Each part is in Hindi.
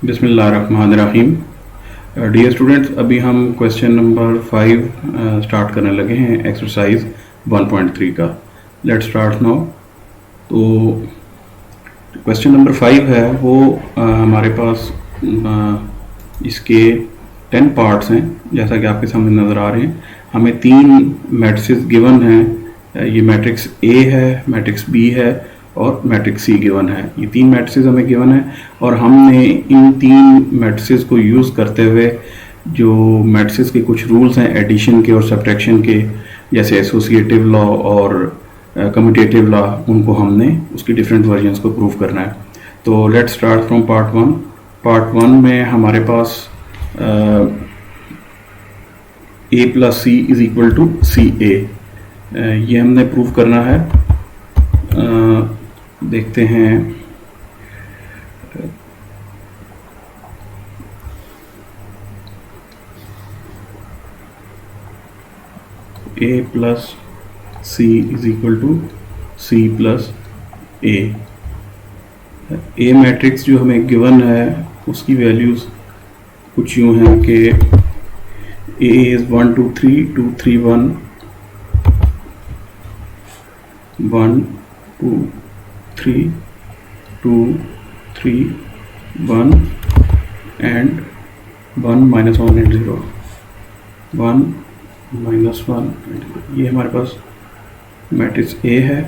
बिस्मिल्लाहिर्रहमानिर्रहीम। डियर स्टूडेंट्स, अभी हम क्वेश्चन नंबर 5 स्टार्ट करने लगे हैं एक्सरसाइज 1.3 का। Let's start now. तो क्वेश्चन नंबर 5 है वो हमारे पास इसके 10 पार्ट्स हैं, जैसा कि आपके सामने नज़र आ रहे हैं। हमें 3 मैट्रिसेस गिवन हैं। ये मैट्रिक्स ए है, मैट्रिक्स बी है और मैट्रिक्स सी गिवन है। ये 3 मैट्रिसेस हमें गिवन है और हमने इन 3 मैट्रिसेस को यूज़ करते हुए जो मैट्रिसेस के कुछ रूल्स हैं एडिशन के और सब्ट्रैक्शन के, जैसे एसोसिएटिव लॉ और कम्यूटेटिव लॉ, उनको हमने उसकी डिफरेंट वर्जन्स को प्रूव करना है। तो let's start from part 1। Part 1 में हमारे पास A plus C is equal to C A, ये हमने प्रूव करना है। देखते हैं। A plus C is equal to C plus A. A matrix जो हमें गिवन है उसकी वैल्यूज कुछ यूँ हैं कि ए is 1 2 3 2 3 1 1 2 3 2 3 1 and 1 minus 1 and 0 1 minus 1 and 0। ये हमारे पास मैट्रिक्स ए है।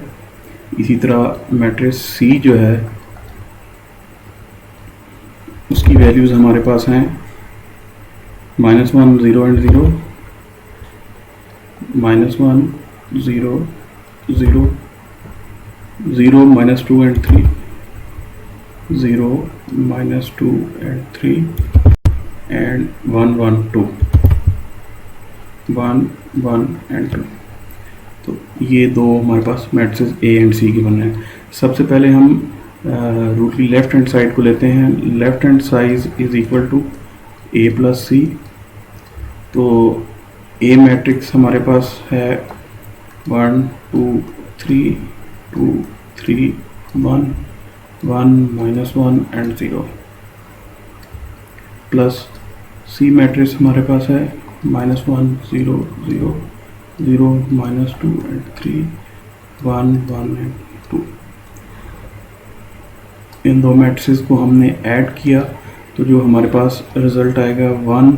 इसी तरह मैट्रिक्स सी जो है उसकी वैल्यूज हमारे पास हैं -1 0 and 0 -1 0 0 0 -2 and 3 0 -2 and 3 and 1 1 2 1 1 and 2। तो ये दो हमारे पास matrix A and C given है। सबसे पहले हम रूट की लेफ्ट हैंड साइड को लेते हैं। Left hand side is equal to A plus C. तो ए मैट्रिक्स हमारे पास है 1 2 3 2 3 1 1 -1 and 0 प्लस सी मैट्रिक्स हमारे पास है -1 0 0 0 -2 and 3 1 1 and 2। इन दो मैट्रिक्स को हमने ऐड किया तो जो हमारे पास रिजल्ट आएगा 1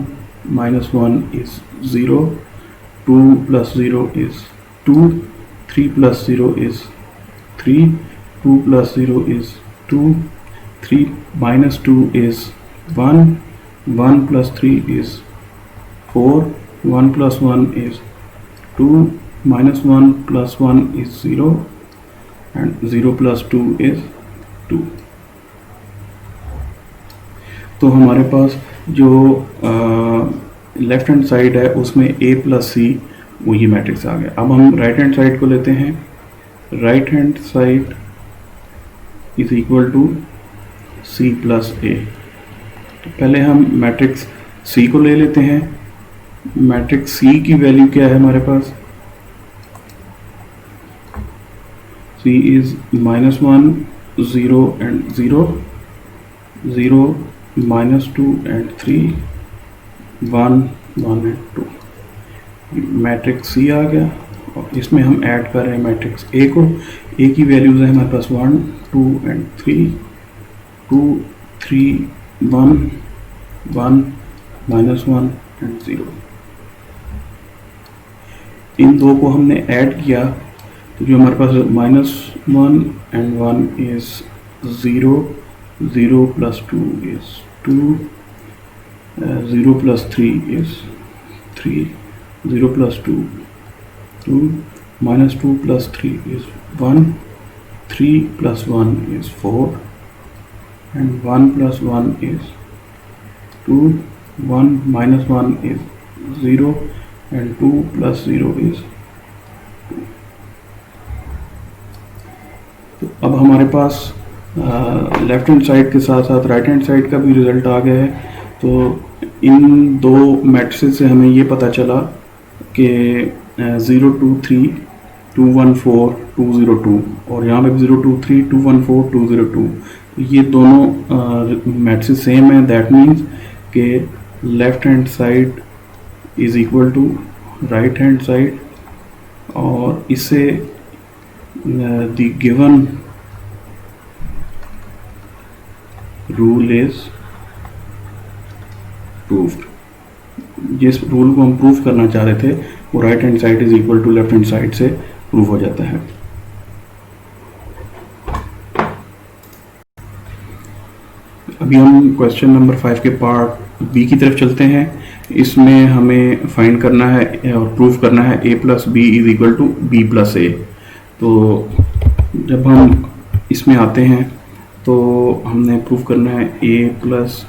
-1 is 0 2 + 0 is 2 3 + 0 is 3 2 + 0 is 2 3 - 2 is 1 1 + 3 is 4 1 + 1 is 2 -1 + 1 is 0 and 0 + 2 is 2। तो हमारे पास जो लेफ्ट हैंड साइड है उसमें ए प्लस सी वो ये मैट्रिक्स आ गया। अब हम राइट हैंड साइड को लेते हैं। Right hand side is equal to C plus A. तो पहले हम मैट्रिक्स सी को ले लेते हैं। मैट्रिक्स सी की वैल्यू क्या है हमारे पास? सी is -1 0 and 0 0 -2 and 3 1 1 and 2। Matrix सी आ गया और इसमें हम ऐड कर रहे हैं मैट्रिक्स ए को। ए की वैल्यूज है हमारे पास 1 2 and 3 2 3 1 1 -1 and 0। इन दो को हमने ऐड किया तो जो हमारे पास -1 and 1 is 0 0 + 2 is 2 0 + 3 is 3 0 + 2 2 -2 + 3 is 1 3 + 1 is 4 and 1 + 1 is 2 1 - 1 is 0 and 2 + 0 is 2। तो अब हमारे पास लेफ्ट हैंड साइड के साथ साथ राइट हैंड साइड का भी रिजल्ट आ गया है। तो इन दो मैट्रिक्स से हमें ये पता चला कि 0 2 3 2 1 4 2 0 2 और यहाँ पे 0 2 3 2 1 4 2 0 2। ये दोनों मैट्रिक्स सेम है, दैट मीन्स के left hand side is equal to right hand side, और इससे the given rule is proved. जिस रूल को हम प्रूव करना चाह रहे थे वो right hand side is equal to left hand side से प्रूव हो जाता है। अभी हम क्वेश्चन नंबर 5 के पार्ट बी की तरफ चलते हैं। इसमें हमें फाइंड करना है और प्रूव करना है a plus B is equal to B plus A. तो जब हम इसमें आते हैं तो हमने प्रूव करना है a plus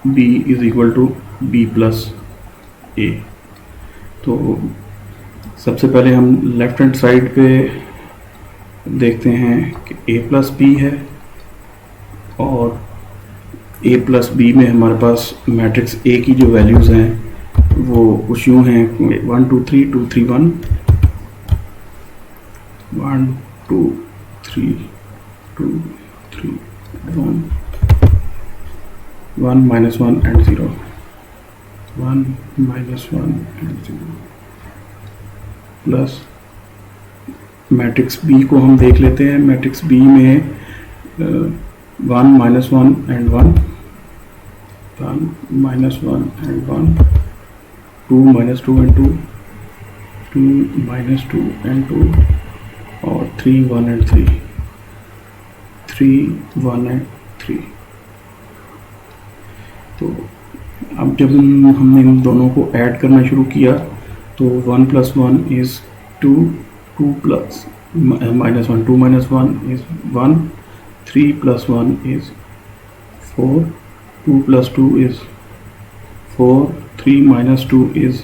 B is equal to B plus A. तो सबसे पहले हम लेफ्ट हैंड साइड पे देखते हैं कि a प्लस बी है, और a प्लस बी में हमारे पास मैट्रिक्स A की जो वैल्यूज़ हैं वो कुछ यूँ हैं 1 2 3 2 3 1 1 2 3 2 3 1 1 minus 1 and 0 1 minus 1 and 0 plus matrix B को हम देख लेते हैं। मैट्रिक्स बी में 1 minus 1 and 1 1 minus 1 and 1 2 minus 2 and 2 2 minus 2 and 2 और 3 1 and 3 3 1 and 3। तो अब जब हमने इन दोनों को ऐड करना शुरू किया तो 1 plus 1 is 2 2 plus minus 1 2 minus 1 is 1 3 plus 1 is 4 2 plus 2 is 4 3 minus 2 is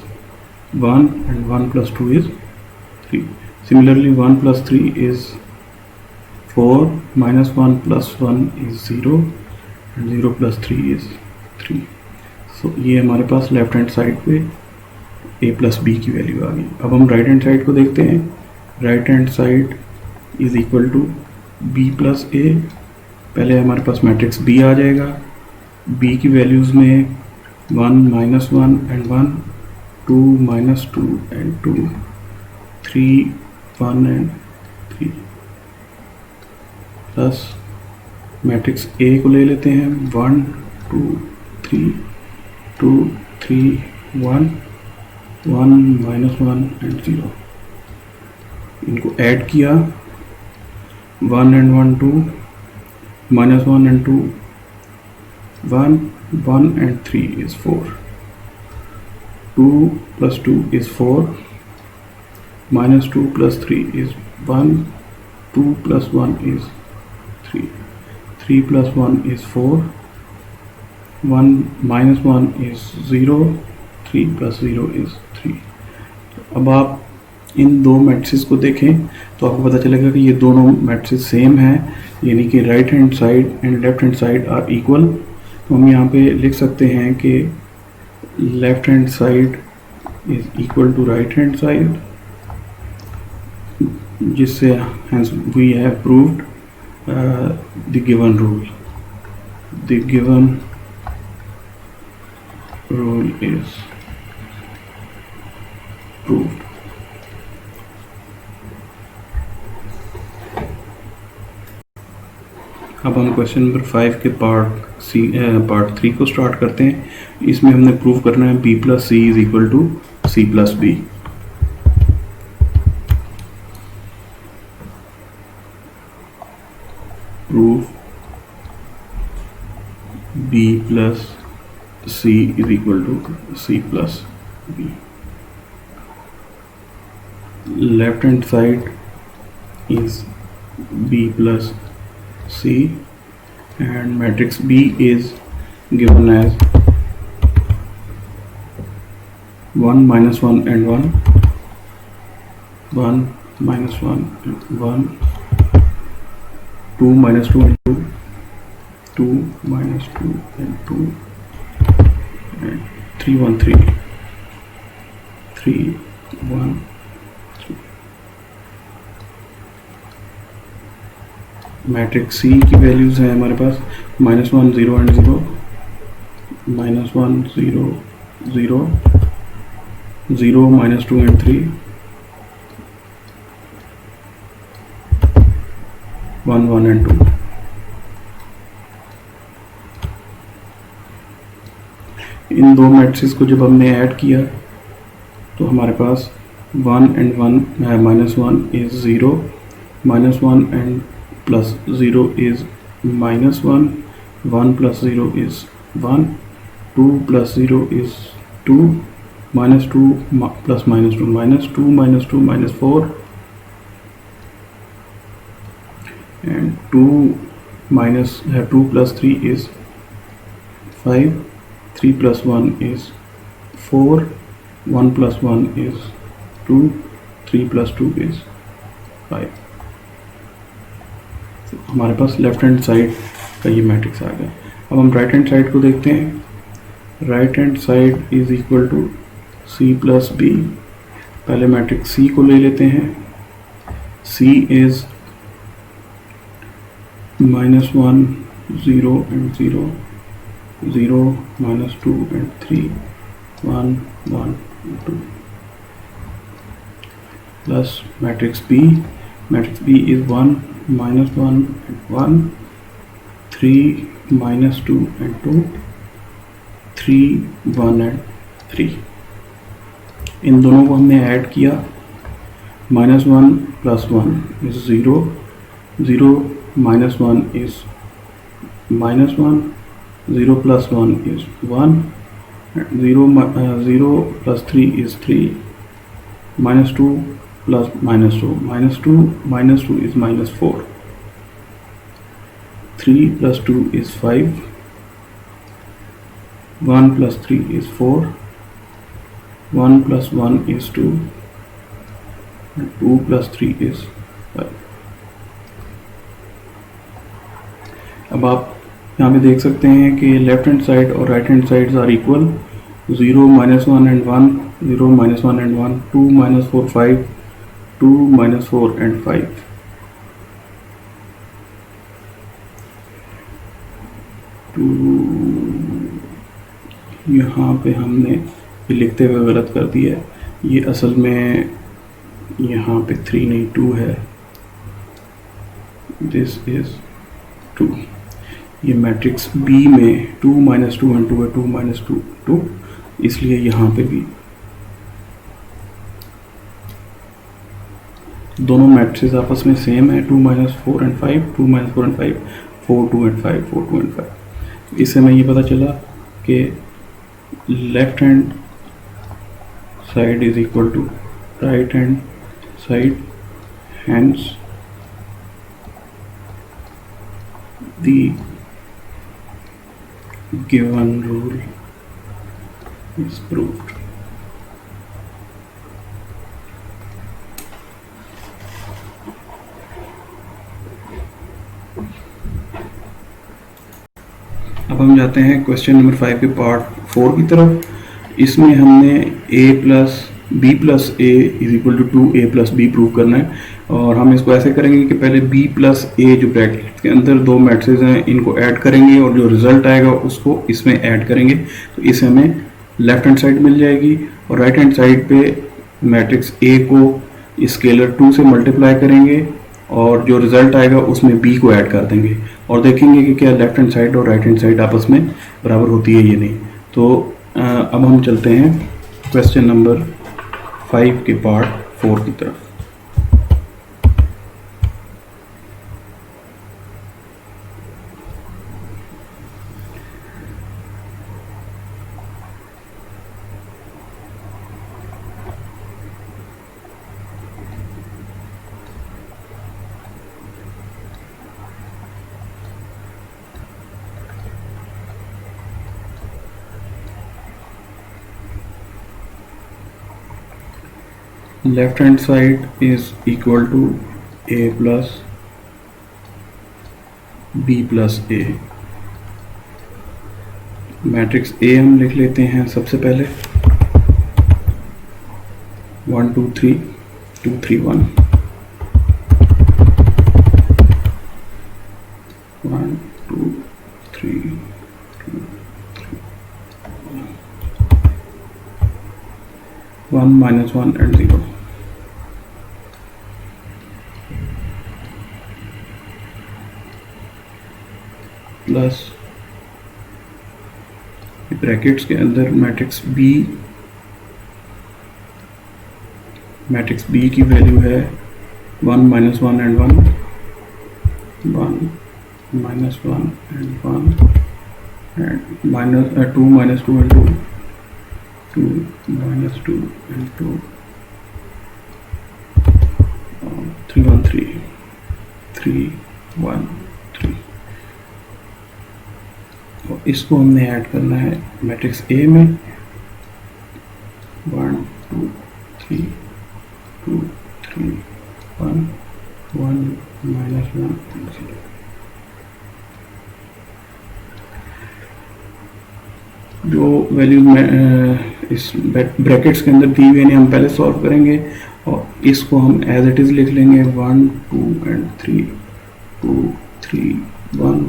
1 and 1 plus 2 is 3। Similarly 1 plus 3 is 4 minus 1 plus 1 is 0 and 0 plus 3 is 3। So ये हमारे पास लेफ्ट हैंड साइड पे a प्लस बी की वैल्यू आ गई। अब हम राइट हैंड साइड को देखते हैं। Right hand side is equal to b plus A. पहले हमारे पास मैट्रिक्स b आ जाएगा। b की वैल्यूज़ में 1 minus 1 and 1 2 minus 2 and 2 3 1 and 3 plus matrix a को ले लेते हैं 1 2 3 2 3 1 1 minus 1 and 0। इनको ऐड किया 1 and 1 2 minus 1 and 2 1 1 and 3 is 4 2 plus 2 is 4 minus 2 plus 3 is 1 2 plus 1 is 3 3 plus 1 is 4 1 minus 1 is 0 3 plus 0 is 3। अब आप इन दो मैट्रिक्स को देखें तो आपको पता चलेगा कि ये दोनों मैट्रिक्स सेम हैं, यानी कि right hand side and left hand side are equal. तो हम यहाँ पे लिख सकते हैं कि left hand side is equal to right hand side, जिससे hence we have proved the given rule. The given rule is proved. अब हम क्वेश्चन नंबर 5 के पार्ट 3 को स्टार्ट करते हैं। इसमें हमने प्रूव करना है b plus C is equal to C plus B. Proof b plus C is equal to C plus B. Left hand side is b plus C and matrix B is given as 1 minus 1 and 1 1 minus 1 and 1 2 minus 2 and 2 2 minus 2 and 2 and 3 1 3 3 1 3। Matrix सी की वैल्यूज हैं हमारे पास -1 0 एंड 0, -1 0 0 0 -2 एंड 3, 1 1 एंड 2। इन दो मैट्रिक्स को जब हमने ऐड किया तो हमारे पास 1 and 1 -1 is 0, -1 and +0 is -1, 1 + 0 is 1, 2 + 0 is 2, -2 + -2 -2 -2 -4, and 2 + 3 is 5, 3 + 1 is 4, 1 + 1 is 2, 3 + 2 is 5। तो हमारे पास लेफ्ट हैंड साइड का ये मैट्रिक्स आ गया। अब हम राइट हैंड साइड को देखते हैं। Right hand side is equal to C + B। पहले मैट्रिक्स C को ले लेते हैं। C is -1 0 and 0, 0 -2 and 3, 1 1 2, plus matrix B. Matrix B is 1 -1 and 1, 3 -2 and 2, 3 1 and 3। इन दोनों को हमने ऐड किया। -1 + 1 is 0, 0 -1 is -1, 0 + 1 is 1, 0 + 3 is 3, -2 + -2, -2 is -4, 3 + 2 is 5, 1 + 3 is 4, 1 + 1 is 2, 2 + 3 is 5। अब आप यहाँ पे देख सकते हैं कि लेफ्ट हैंड साइड और right hand sides are equal. 0 -1 and 1, 0 -1 and 1, 2 -4 5, 2 -4 and 5। तो यहाँ पे हमने ये लिखते हुए गलत कर दिया है। ये असल में यहाँ पे 3 नहीं 2 है। This is 2। ये मैट्रिक्स B में 2 -2 and 2 है, 2 -2 2, इसलिए यहाँ पे भी दोनों मैट्रिक्स आपस में सेम है। 2 -4 and 5, 2 -4 and 5, 4 2 and 5, 4 2 and 5। इससे हमें ये पता चला कि left hand side is equal to right hand side, hence the given rule is proved। अब हम जाते हैं क्वेश्चन नंबर 5 के पार्ट 4 की तरफ। इसमें हमने a + b + a = 2a + b prove करना है। और हम इसको ऐसे करेंगे कि पहले b + a जो ब्रैकेट के अंदर दो मैट्रिक्स हैं इनको ऐड करेंगे और जो रिजल्ट आएगा उसको इसमें ऐड करेंगे। तो इससे हमें लेफ्ट हैंड साइड मिल जाएगी और राइट हैंड साइड पे मैट्रिक्स a को स्केलर 2 से मल्टीप्लाई करेंगे और जो रिजल्ट आएगा उसमें b को ऐड कर देंगे और देखेंगे कि क्या लेफ्ट हैंड साइड और राइट हैंड साइड आपस में बराबर होती है या नहीं। तो अब हम चलते हैं क्वेश्चन नंबर 5 के पार्ट 4 की तरफ। Left hand side is equal to a + b + a। Matrix A हम लिख लेते हैं सबसे पहले। 1 2 3 2 3 1 1 2 3 2 3 1 minus 1 and 0 प्लस ब्रैकेट्स के अंदर मैट्रिक्स बी की वैल्यू है 1 minus 1 and 1 1 minus 1 and 1 and minus 2 minus 2 and 2 2 minus 2 and 2 3 1 3 3 1 3। तो इसको हमने ऐड करना है मैट्रिक्स ए में 1 2 3 2 3 1 1 minus 1 0। जो वैल्यू में इस ब्रैकेट्स के अंदर दी हुई हम पहले सॉल्व करेंगे और इसको हम एज इट इज लिख लेंगे 1 2 and 3 2 3 1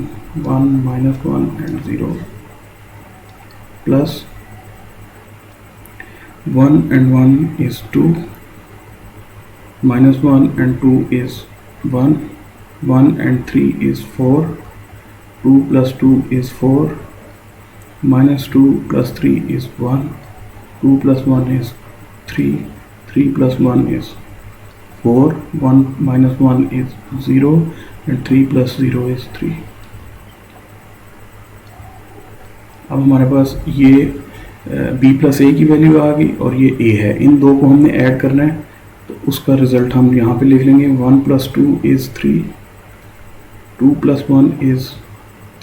1 minus 1 and 0 plus 1 and 1 is 2 minus 1 and 2 is 1 1 and 3 is 4 2 plus 2 is 4 minus 2 plus 3 is 1 2 plus 1 is 3 3 plus 1 is 4 1 minus 1 is 0 and 3 plus 0 is 3। अब हमारे पास ये b प्लस ए की वैल्यू आ गई और ये a है, इन दो को हमने ऐड करना है तो उसका रिजल्ट हम यहाँ पे लिख लेंगे 1 plus 2 is 3 2 plus 1 is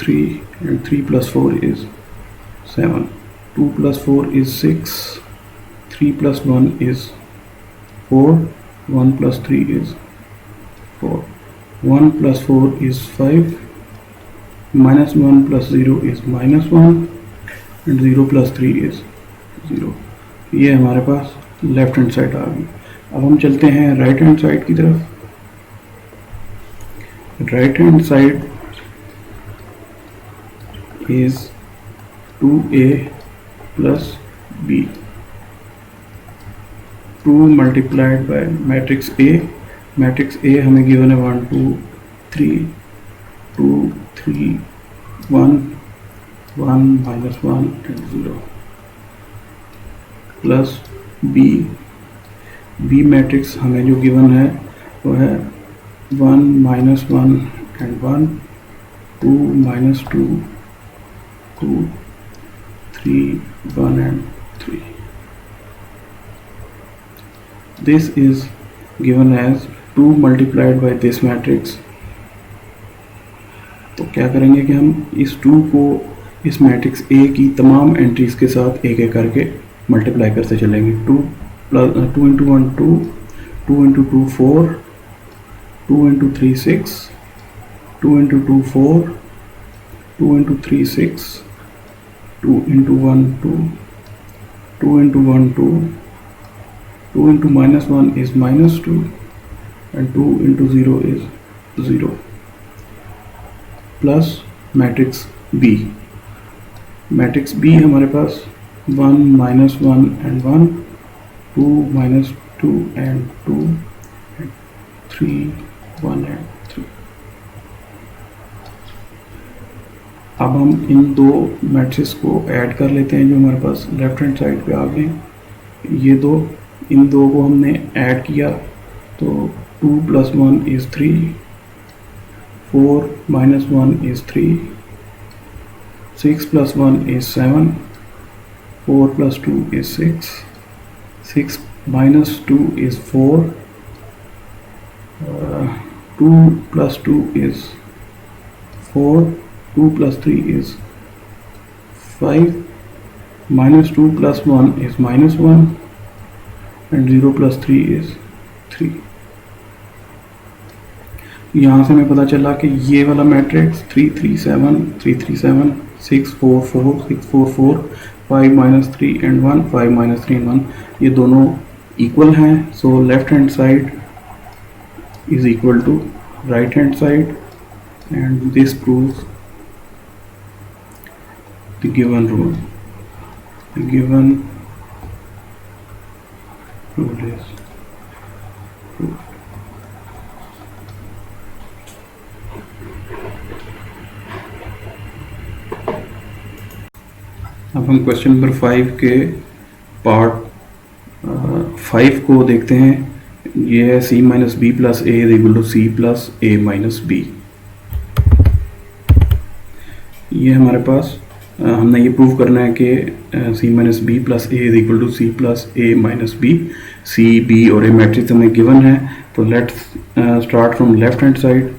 3 and 3 plus 4 is 7 2 plus 4 is 6 3 plus 1 is 4 1 plus 3 is 4 1 plus 4 is 5 minus 1 plus 0 is minus 1 and 0 plus 3 is 0। ये हमारे पास लेफ्ट हैंड साइड आ गई। अब हम चलते हैं राइट हैंड साइड की तरफ। Right hand side is 2a plus b 2 multiplied by matrix A हमें गिवन है 1 2 3 2 3 1 1 minus 1 and 0 plus B matrix हमें जो गिवन है वो है 1 minus 1 and 1 2 minus 2 2 3 1 and 3। This is given as 2 multiplied by this matrix। तो क्या करेंगे कि हम इस 2 को इस मैट्रिक्स A की तमाम एंट्रीज के साथ एक एक करके मल्टीप्लाई करते चलेंगे। 2 into 1 2 2 into 2 4 2 into 3 6 2 into 2 4 2 into 3 6 2 into 1 2 2 into 1 2 2 into minus 1 is minus 2 and 2 into 0 is 0 plus matrix B हमारे पास 1 minus 1 and 1 2 minus 2 and 2 and 3 1 and 3। अब हम इन दो मैट्रिक्स को ऐड कर लेते हैं जो हमारे पास लेफ्ट हैंड साइड पे आ गए। ये दो इन दो को हमने ऐड किया तो 2 plus 1 is 3 4 minus 1 is 3 6 plus 1 is 7 4 plus 2 is 6 6 minus 2 is 4 2 plus 2 is 4 2 plus 3 is 5 minus 2 plus 1 is minus 1 and 0 plus 3 is 3। यहाँ से हमें पता चला कि ये वाला matrix 3 3 7 3 3 7 6 4 4 6 4 4 5 minus 3 and 1 5 minus 3 and 1 ये दोनों इक्वल हैं, so left hand side is equal to right hand side, and this proves the given rule. The given rule is proved. अब हम क्वेश्चन नंबर 5 के पार्ट 5 को देखते हैं। ये है c minus B plus A is equal to C plus A minus B. ये हमारे पास हमने ये प्रूव करना है कि c minus B plus A is equal to C plus A minus B. C, B और ए मैट्रिक्स हमें गिवन है, तो let's start from left hand side.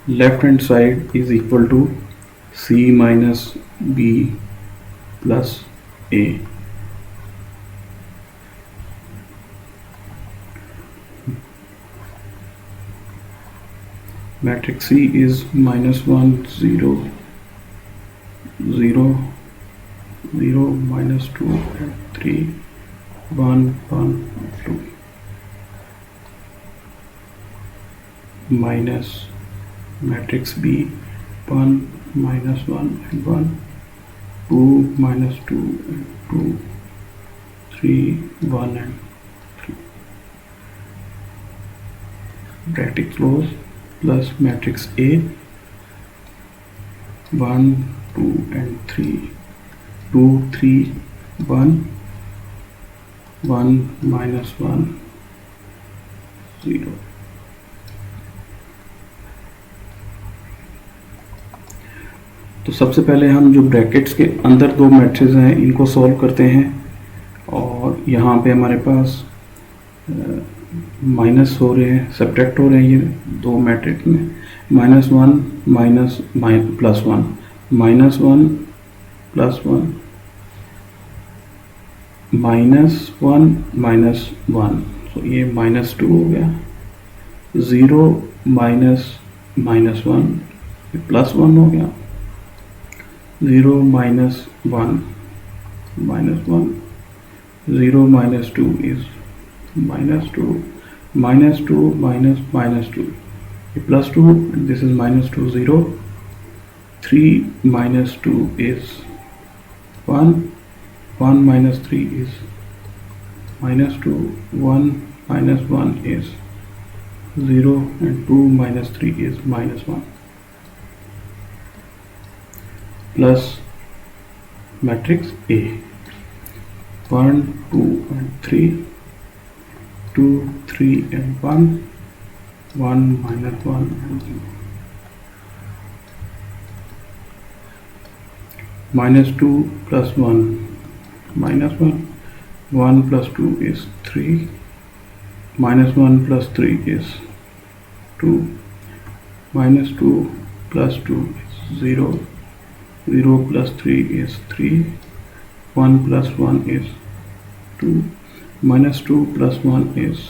Left hand side is equal to c minus B plus A. Matrix C is minus 1 0 0 0 minus 2 and 3 1 1 2 minus matrix B 1 minus 1 and 1 2 minus 2 and 2 3 1 and 3 bracket close plus matrix A 1 2 and 3 2 3 1 1 minus 1 0। तो सबसे पहले हम जो ब्रैकेट्स के अंदर दो मैट्रिक्स हैं इनको सॉल्व करते हैं, और यहाँ पे हमारे पास माइनस हो रहे हैं, सब्ट्रैक्ट हो रहे हैं ये दो मैट्रिक्स में। Minus 1 minus plus 1 minus 1 plus 1 minus 1 minus 1, तो ये माइनस 2 हो गया। 0 माइनस माइनस 1 ये प्लस 1 हो गया। 0 minus 1 minus 1 0 minus 2 is minus 2 minus 2 minus minus 2 plus 2 and this is minus 2 0 3 minus 2 is 1 1 minus 3 is minus 2 1 minus 1 is 0 and 2 minus 3 is minus 1 plus matrix A 1 2 and 3 2 3 and 1 1 minus 1 and 0 minus 2 plus 1 minus 1 1 plus 2 is 3 minus 1 plus 3 is 2 minus 2 plus 2 is 0 0 plus 3 is 3 1 plus 1 is 2 minus 2 plus 1 is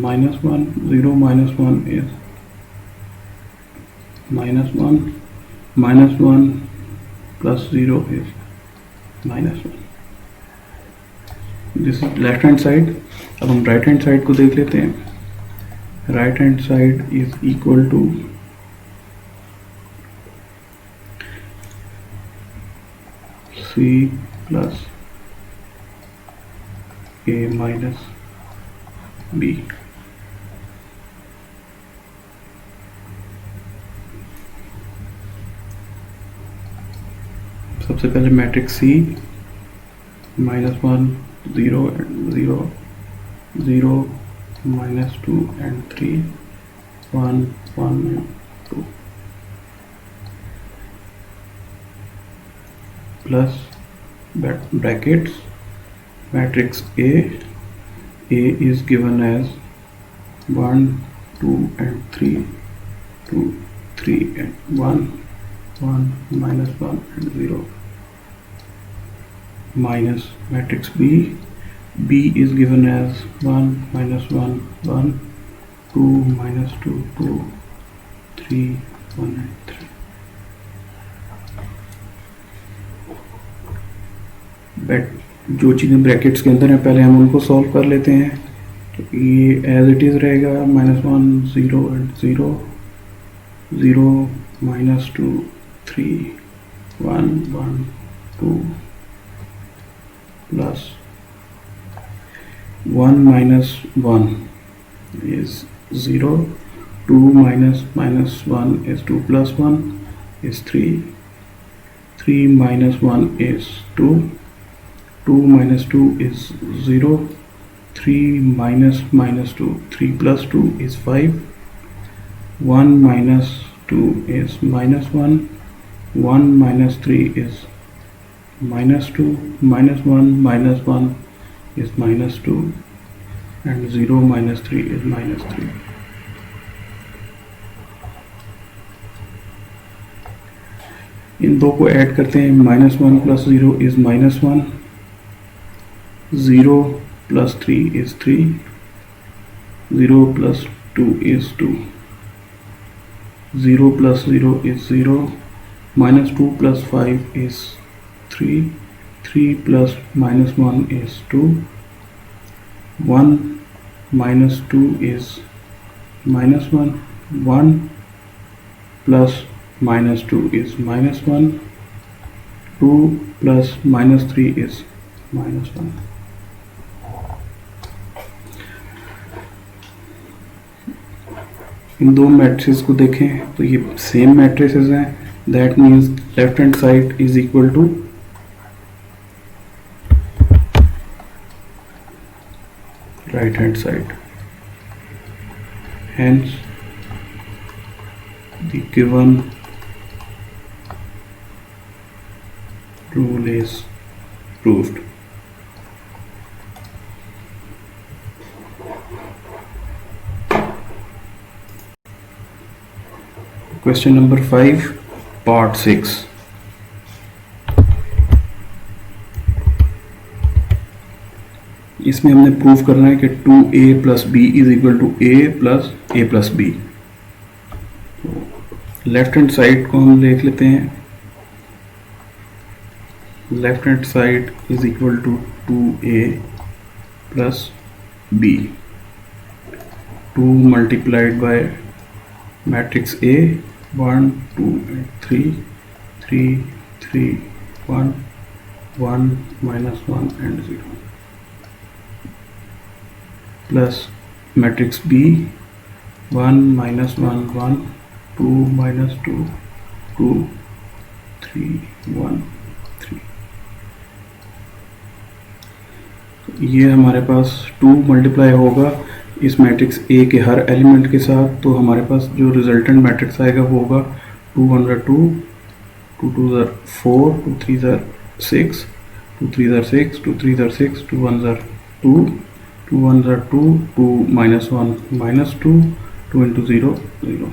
minus 1 0 minus 1 is minus 1 minus 1 plus 0 is minus 1। This is left hand side. अब हम राइट हैंड साइड को देख लेते हैं। Right hand side is equal to C plus A minus B। सबसे पहले matrix C minus 1 0 and 0 0 minus 2 and 3 1 1 and 2 plus brackets matrix A is given as 1 2 and 3 2 3 and 1 1 minus 1 and 0 minus matrix B is given as 1 minus 1 1 2 minus 2 2 3 1 and 3 but जो चीज़ें ब्रैकेट्स के अंदर हैं पहले हम उनको सॉल्व कर लेते हैं। तो ये एज इट इज़ रहेगा, -1 0 and 0 0 -2 3 1 1 2 plus 1 minus 1 is 0, 2 minus 1 is 2 plus 1 is 3, 3 minus 1 is 2, 2 minus 2 is 0, 3 minus 2, 3 plus 2 is 5, 1 minus 2 is -1, 1 minus 3 is -2, -1 is -2 and 0 minus 3 is -3. इन दो को ऐड करते हैं, -1 plus 0 is -1, 0 plus 3 is 3, 0 plus 2 is 2, 0 plus 0 is 0, -2 plus 5 is 3, 3 plus -1 is 2, 1 minus 2 is -1, 1 plus -2 is -1, 2 plus -3 is -1. इन दो मैट्रिसेस को देखें तो ये सेम मैट्रिसेस हैं, that means left hand side is equal to right hand side, hence the given rule is proved. Question number 5 part 6. इसमें हमने प्रूव करना है कि 2a plus b is equal to a plus b. Left hand side को हम देख लेते हैं, left hand side is equal to 2a plus b, 2 multiplied by matrix A, 1 2 and 3, 3 3 1 1 minus 1 and 0 plus matrix B, 1 minus 1 1, 2 minus 2 2, 3 1 3. ये हमारे पास 2 मल्टीप्लाई होगा इस मैट्रिक्स A के हर एलिमेंट के साथ, तो हमारे पास जो रिजल्टेंट मैट्रिक्स आएगा वो होगा 2 1 2, 2 2 4, 2 3 6, 2 3 6, 2 3 6, 2 1 2, 2 1 2, 2 minus 1 minus 2, 2 into 0 0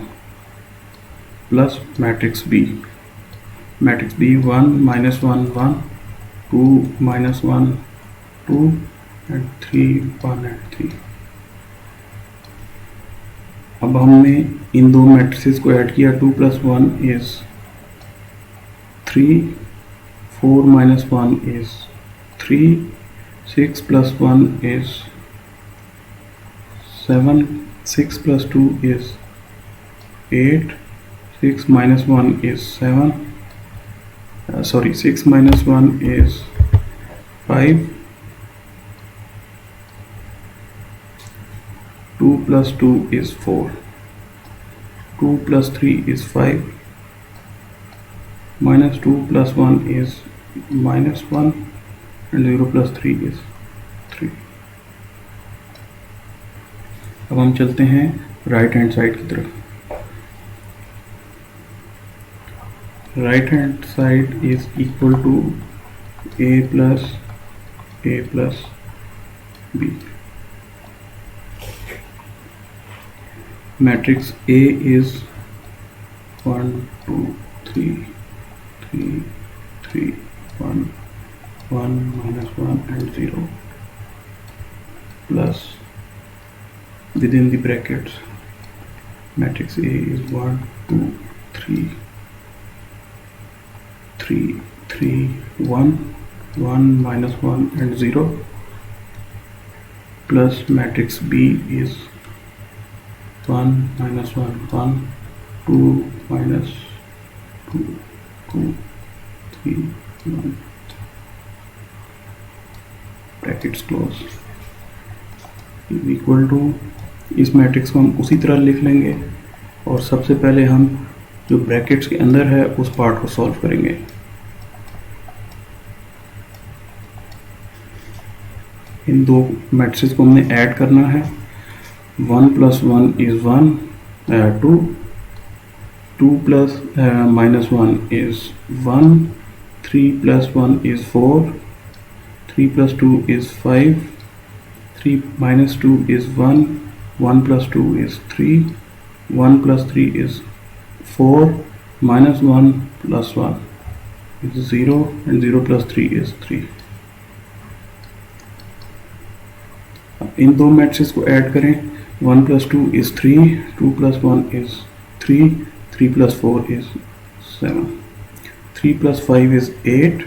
plus matrix B, matrix B 1 minus 1 1, 2 minus 1 2 and 3 1 and 3. अब हमने इन दो मैट्रिसेस को ऐड किया, 2 plus 1 is 3, 4 minus 1 is 3, 6 plus 1 is 7, 6 plus 2 is 8, 6 minus 1 is 7, 6 minus 1 is 5, 2 plus 2 is 4, 2 plus 3 is 5, minus 2 plus 1 is minus 1 and 0 plus 3 is 3. अब हम चलते हैं राइट हैंड साइड की तरफ. Right hand side is equal to a plus b. Matrix A is 1 2 3 3 3 1 1 minus 1 and 0 plus within the brackets matrix A is 1 2 3 3 3 1 1 minus 1 and 0 plus matrix B is 1 minus 1 1 2 minus 2 2 3 1 brackets close equal to. इस मैट्रिक्स को हम उसी तरह लिख लेंगे और सबसे पहले हम जो ब्रैकेट्स के अंदर है उस पार्ट को सॉल्व करेंगे। इन दो मैट्रिक्स को हमने ऐड करना है। 1 plus 1 is 1, 2, 2 plus minus 1 is 1, 3 plus 1 is 4, 3 plus 2 is 5, 3 minus 2 is 1, 1 plus 2 is 3, 1 plus 3 is 4, minus 1 plus 1 is 0 and 0 plus 3 is 3। इन दो मैट्रिक्स को ऐड करें। 1 plus 2 is 3, 2 plus 1 is 3, 3 plus 4 is 7, 3 plus 5 is 8,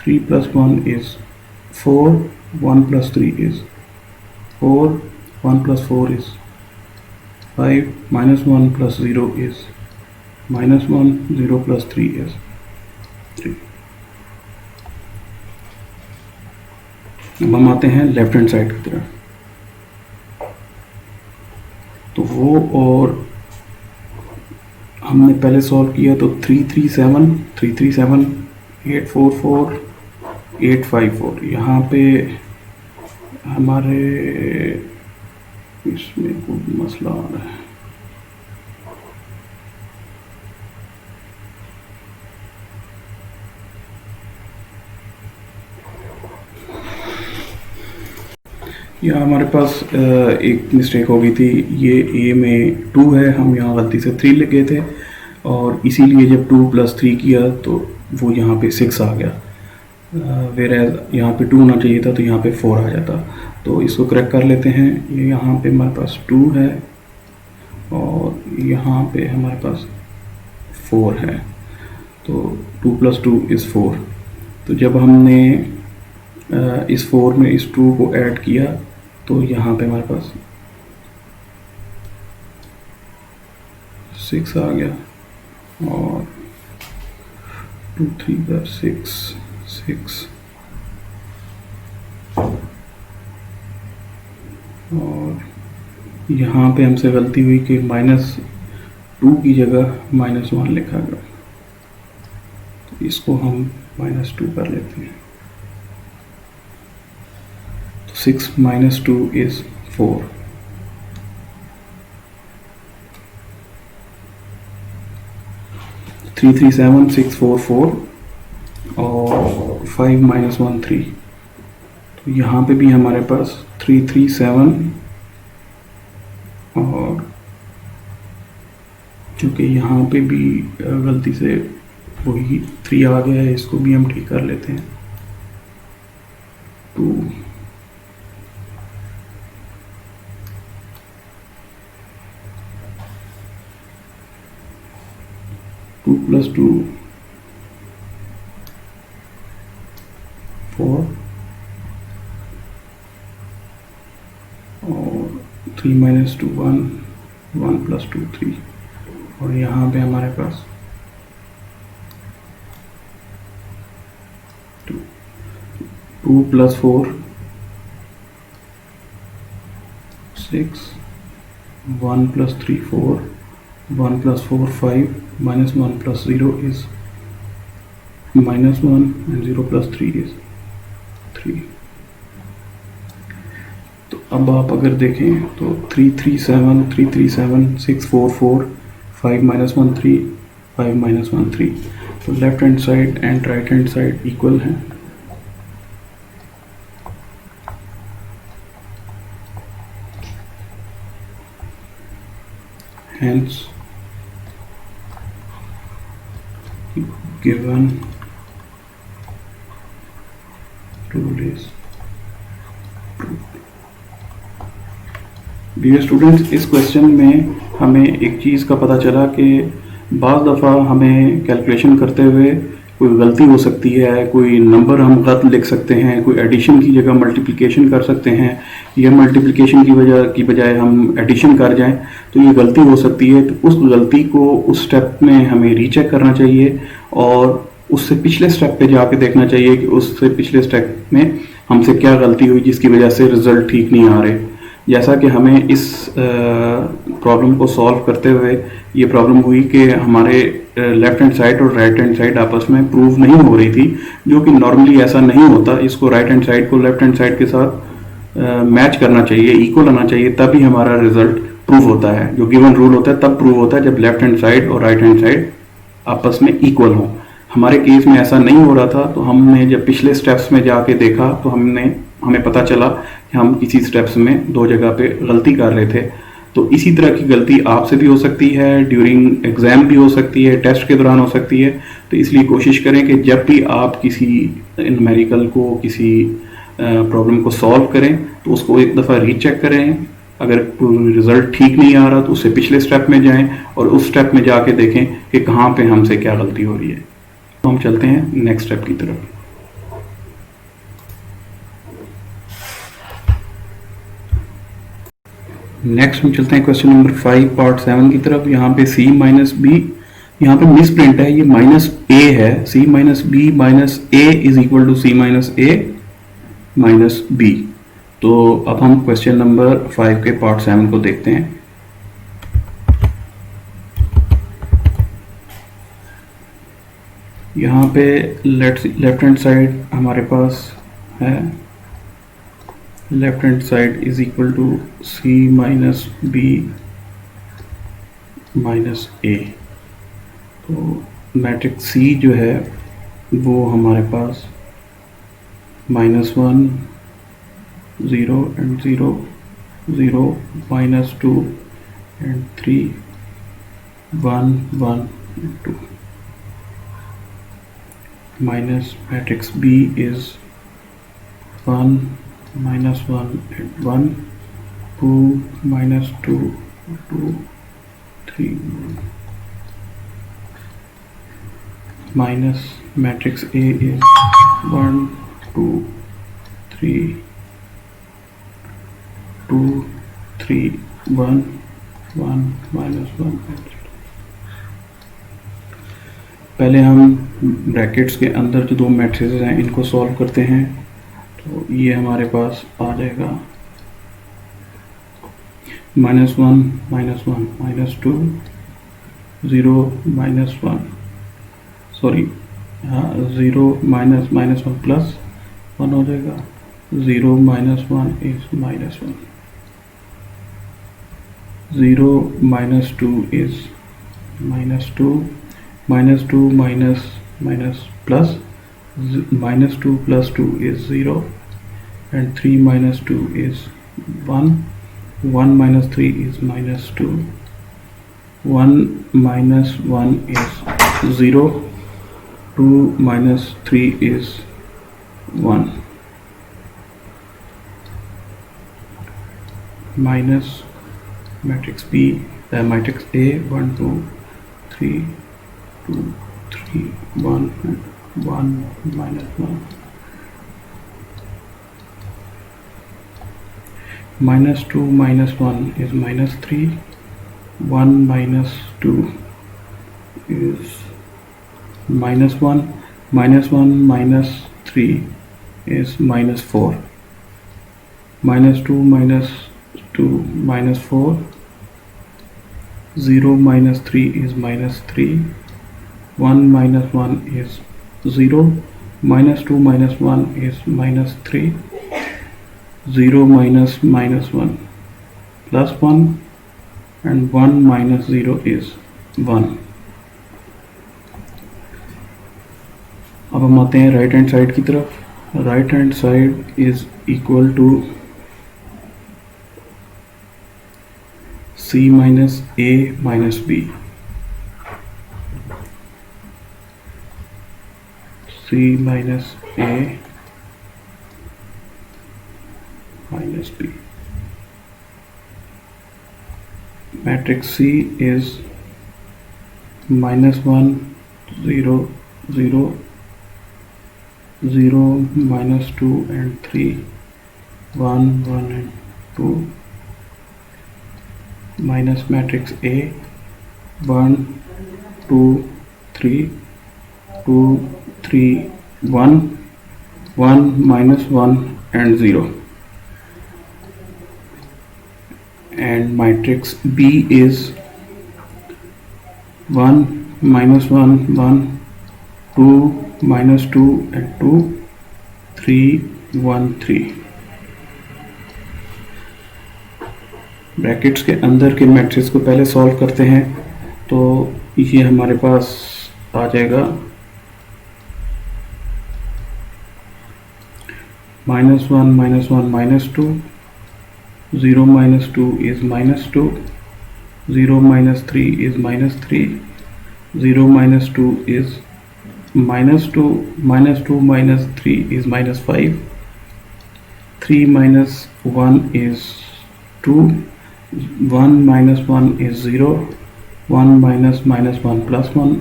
3 plus 1 is 4, 1 plus 3 is 4, 1 plus 4 is 5, minus 1 plus 0 is minus 1, 0 plus 3 is 3। अब हम आते हैं लेफ्ट हैंड साइड की तरफ। तो वो और हमने पहले सॉल्व किया तो 337 337 844 854 यहाँ पे हमारे इसमें कोई मसला आ रहा है। यहाँ हमारे पास एक मिस्टेक हो गई थी। ये ए में 2 है, हम यहाँ गलती से 3 लिख गए थे और इसीलिए जब 2 plus 3 किया तो वो यहाँ पे 6 आ गया। वेर एज यहाँ पे 2 होना चाहिए था तो यहाँ पे 4 आ जाता। तो इसको करेक्ट कर लेते हैं। ये यहाँ पे हमारे पास 2 है और यहाँ पे हमारे पास 4 है। तो 2 plus 2 is 4। तो जब हमने इस 4 में इस 2 को ऐड किया तो यहाँ पे हमारे पास 6 आ गया और 2 3 का 6 और यहाँ पे हमसे गलती हुई कि -2 की जगह -1 लिखा गया। तो इसको हम -2 कर लेते हैं। 6 minus 2 is 4। थ्री 3 7 6 4 4 और 5 minus 1 3। तो यहाँ पे भी हमारे पास 3 3 7 और क्योंकि यहाँ पे भी गलती से वही 3 आ गया है, इसको भी हम ठीक कर लेते हैं। 2 2 plus 2 4 और 3 minus 2 1 1 plus 2 3 और यहाँ पे हमारे पास 2 plus 4 6 1 plus 3 4 1 plus 4 5 minus 1 plus 0 is -1 and 0 plus 3 is 3। तो अब आप अगर देखें तो 3 3 7 3 3 7 6 4 4 5 minus 1 3 5 minus 1 3। तो left hand side and right hand side equal हैं। Hence given rule is true। Dear students, इस क्वेश्चन में हमें एक चीज़ का पता चला कि बाज़ दफ़ा हमें कैलकुलेशन करते हुए कोई गलती हो सकती है, कोई नंबर हम गलत लिख सकते हैं, कोई एडिशन की जगह मल्टीप्लिकेशन कर सकते हैं, या मल्टीप्लिकेशन की बजाय हम एडिशन कर जाएं, तो ये गलती हो सकती है। तो उस गलती को उस स्टेप में हमें रीचेक करना चाहिए और उससे पिछले स्टेप पे जाके देखना चाहिए कि उससे पिछले स्टेप में हमसे क्या गलती हुई जिसकी वजह से रिजल्ट ठीक नहीं आ रहे। जैसा कि हमें इस प्रॉब्लम को सॉल्व करते हुए ये प्रॉब्लम हुई कि हमारे लेफ्ट हैंड साइड और राइट हैंड साइड आपस में प्रूव नहीं हो रही थी, जो कि नॉर्मली ऐसा नहीं होता। इसको राइट हैंड साइड को लेफ्ट हैंड साइड के साथ मैच करना चाहिए, इक्वल आना चाहिए, तभी हमारा रिजल्ट प्रूव होता है। जो गिवन रूल होता है तब प्रूव होता है जब लेफ्ट हैंड साइड और राइट हैंड साइड आपस में इक्वल हो। हमारे केस में ऐसा नहीं हो रहा था, तो हमने जब पिछले स्टेप्स में जाके देखा तो हमें पता चला कि हम किसी स्टेप्स में दो जगह पे गलती कर रहे थे। तो इसी तरह की गलती आपसे भी हो सकती है, ड्यूरिंग एग्जाम भी हो सकती है, टेस्ट के दौरान हो सकती है। तो इसलिए कोशिश करें कि जब भी आप किसी न्यूमेरिकल को, किसी प्रॉब्लम को सॉल्व करें तो उसको एक दफ़ा रीचेक करें। अगर कोई रिजल्ट ठीक नहीं आ रहा तो उससे पिछले स्टेप में जाएं और उस स्टेप में जाके देखें कि कहाँ पे हमसे क्या गलती हो रही है। तो हम चलते हैं नेक्स्ट स्टेप की तरफ। नेक्स्ट हम चलते हैं क्वेश्चन नंबर 5 पार्ट 7 की तरफ। यहाँ पे c माइनस बी, यहाँ पे मिस प्रिंट है, ये माइनस a है। c minus b minus a is equal to c minus a minus b। तो अब हम क्वेश्चन नंबर 5 के पार्ट 7 को देखते हैं। यहाँ पे लेफ्ट हैंड साइड हमारे पास है, left hand side is equal to c minus b minus a। तो मैट्रिक्स c जो है वो हमारे पास -1 0 and 0 0 -2 and 3 1 1 2 minus matrix B is 1 -1 and 1 2 -2 2 3 minus matrix A is 1 2 3 2 3 1 1 -1। पहले हम ब्रैकेट्स के अंदर जो दो मैट्रिसेस हैं इनको सॉल्व करते हैं। तो ये हमारे पास आ जाएगा -1 -1 -2 0 -1, सॉरी हाँ 0 -1 प्लस 1 हो जाएगा। 0 -1 is -1, 0 -2 is -2, -2 minus plus -2 plus 2 is 0 and 3 minus 2 is 1, 1 minus 3 is -2, 1 minus 1 is 0, 2 minus 3 is 1, minus matrix B, matrix A 1 2 3 2 3 1 1 -1, -2 -1 is -3, 1 -2 is -1, -1 minus 3 is -4, -2 -2 -4, 0 -3 is -3, 1 -1 is 0, -2 -1 is -3, 0 -1 plus 1 and 1 minus 0 is 1। अब हम आते हैं राइट हैंड साइड की तरफ। Right hand side is equal to c minus a minus b, c minus a minus b। Matrix C is -1 0 0 0, -2 and 3, 1, 1 and 2, minus matrix A, 1, 2, 3, 2, 3, 1, 1, -1 and 0, and matrix B is 1, -1, 1, 2, -2 and 2, 3, 1, 3। Brackets के अंदर के मैट्रिक्स को पहले सॉल्व करते हैं, तो ये हमारे पास आ जाएगा -1, -1, -2, 0, -2 is -2, 0, -3 is -3, 0, -2 is -2, -2 minus 3 is -5, 3 minus 1 is 2, 1 minus 1 is 0, 1 minus -1 plus 1,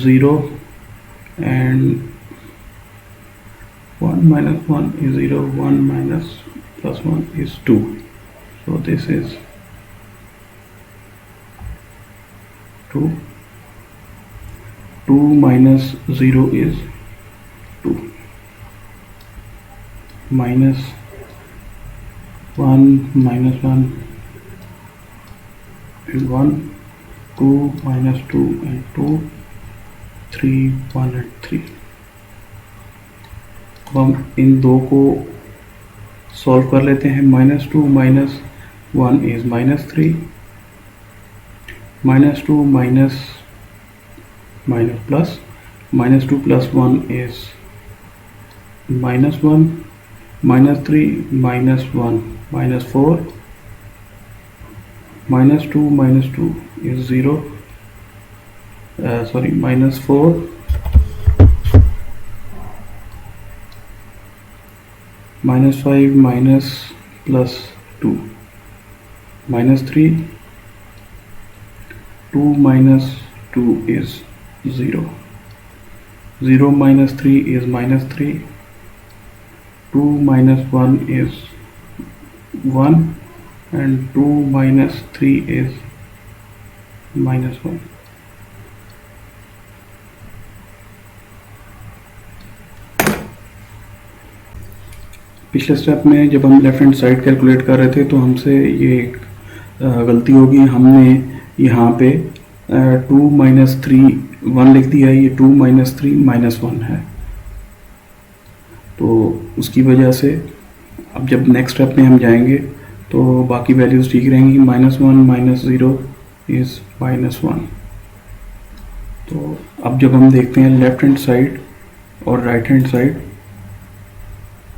0, and 1 minus 1 is 0, 1 minus plus 1 is 2. So this is 2. 2 minus 0 is 2. Minus 1 minus 1 is 1. 2 minus 2 and 2. 3, 1 and 3. अब हम इन दो को सॉल्व कर लेते हैं। -2 minus 1 is -3, -2 minus plus, -2 plus 1 is -1, -3 minus 1 -4, -2 minus 2 is 0, -4, -5 minus plus 2, -3, 2 minus 2 is 0, 0 minus 3 is -3, 2 minus 1 is 1, and 2 minus 3 is -1. पिछले स्टेप में जब हम लेफ्ट हैंड साइड कैलकुलेट कर रहे थे तो हमसे ये एक गलती होगी, हमने यहाँ पे 2 minus 3 1 लिख दिया। ये 2 minus 3 -1 है, तो उसकी वजह से अब जब नेक्स्ट स्टेप में हम जाएंगे तो बाकी वैल्यूज़ ठीक रहेंगी। -1 -0 इज़ -1। तो अब जब हम देखते हैं लेफ्ट हैंड साइड और right hand side,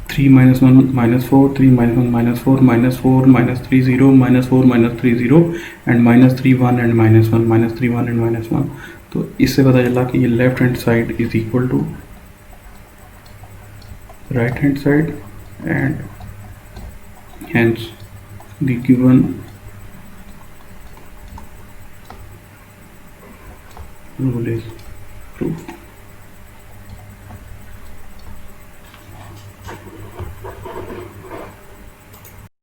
3 -1 -4, 3 -1 -4, -4 -3 0, -4 -3 0, and -3 1 and -1, -3 1 and -1। तो इससे पता चला कि ये left hand side is equal to right hand side, and hence the given rule is true.